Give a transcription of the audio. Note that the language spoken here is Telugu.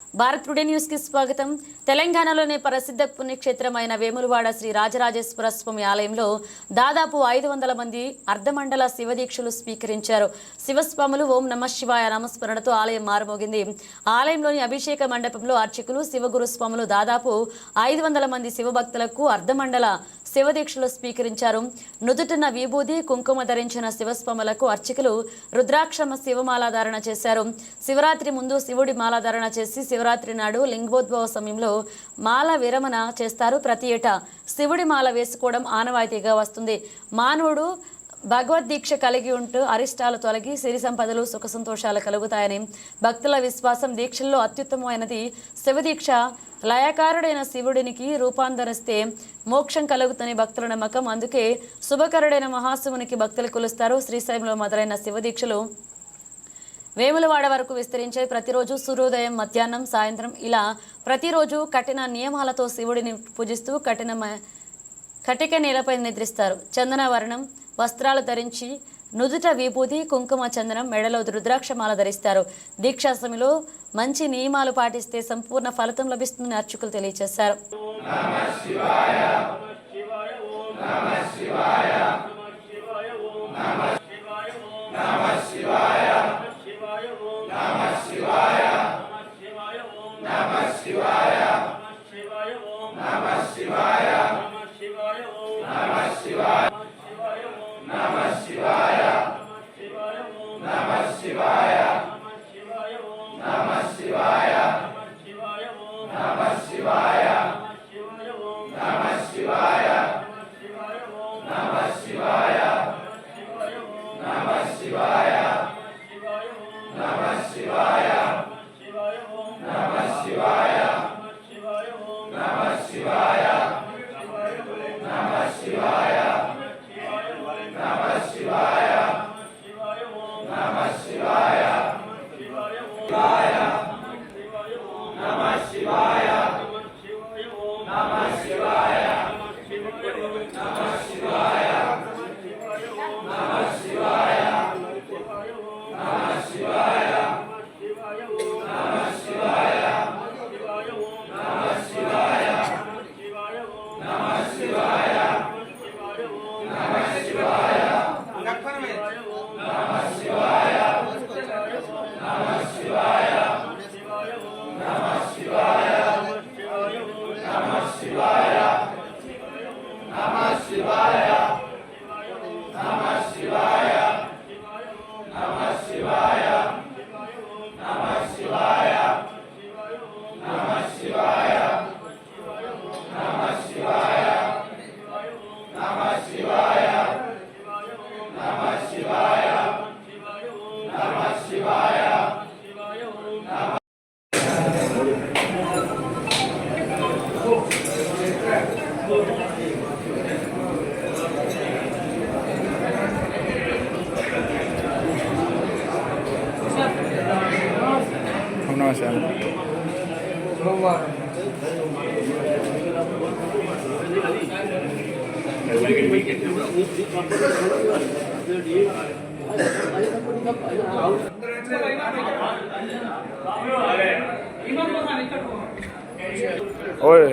భారత్ టుడే న్యూస్ కి స్వాగతం. తెలంగాణలోని ప్రసిద్ధ పుణ్యక్షేత్రమైన వేములవాడ శ్రీ రాజరాజేశ్వర స్వామి ఆలయంలో దాదాపు 500 మంది అర్ధమండల శివదీక్షలు స్వీకరించారు. శివస్వాములు ఓం నమః శివాయ నామస్మరణతో ఆలయం మారుమోగింది. ఆలయంలోని అభిషేక మండపంలో అర్చకులు శివగురు స్వాములు దాదాపు 500 మంది శివభక్తులకు అర్ధమండల శివదీక్షలు స్వీకరించారు. నుదుటిన విభూది కుంకుమ ధరించిన శివస్వాములకు అర్చకులు రుద్రాక్షమ శివమాలాధారణ చేశారు. శివరాత్రి ముందు శివుడి మాలాధారణ చేసి శివరాత్రి నాడు లింగోద్భవ సమయంలో మాల విరమణ చేస్తారు. ప్రతి ఏటా శివుడి మాల వేసుకోవడం ఆనవాయితీగా వస్తుంది. మానవుడు భగవద్దీక్ష కలిగి ఉంటూ అరిష్టాలు తొలగి సిరి సంపదలు సుఖ సంతోషాలు కలుగుతాయని భక్తుల విశ్వాసం. దీక్షల్లో అత్యుత్తమమైనది శివదీక్ష. లయకారుడైన శివుడినికి రూపాంతరిస్తే మోక్షం కలుగుతుందని భక్తుల నమ్మకం. అందుకే శుభకరుడైన మహాశివునికి భక్తులు కొలుస్తారు. శ్రీశైలంలో మొదలైన శివదీక్షలు వేములవాడ వరకు విస్తరించే. ప్రతిరోజు సూర్యోదయం, మధ్యాహ్నం, సాయంత్రం ఇలా ప్రతిరోజు కఠిన నియమాలతో శివుడిని పూజిస్తూ కటిక నేలపై నిద్రిస్తారు. చందన వర్ణం వస్త్రాలు ధరించి నుదుట విభూతి కుంకుమ చందనం మెడలో రుద్రాక్షమాల ధరిస్తారు. దీక్షా సమయంలో మంచి నియమాలు పాటిస్తే సంపూర్ణ ఫలితం లభిస్తుందని అర్చకులు తెలియజేశారు. ఓయ్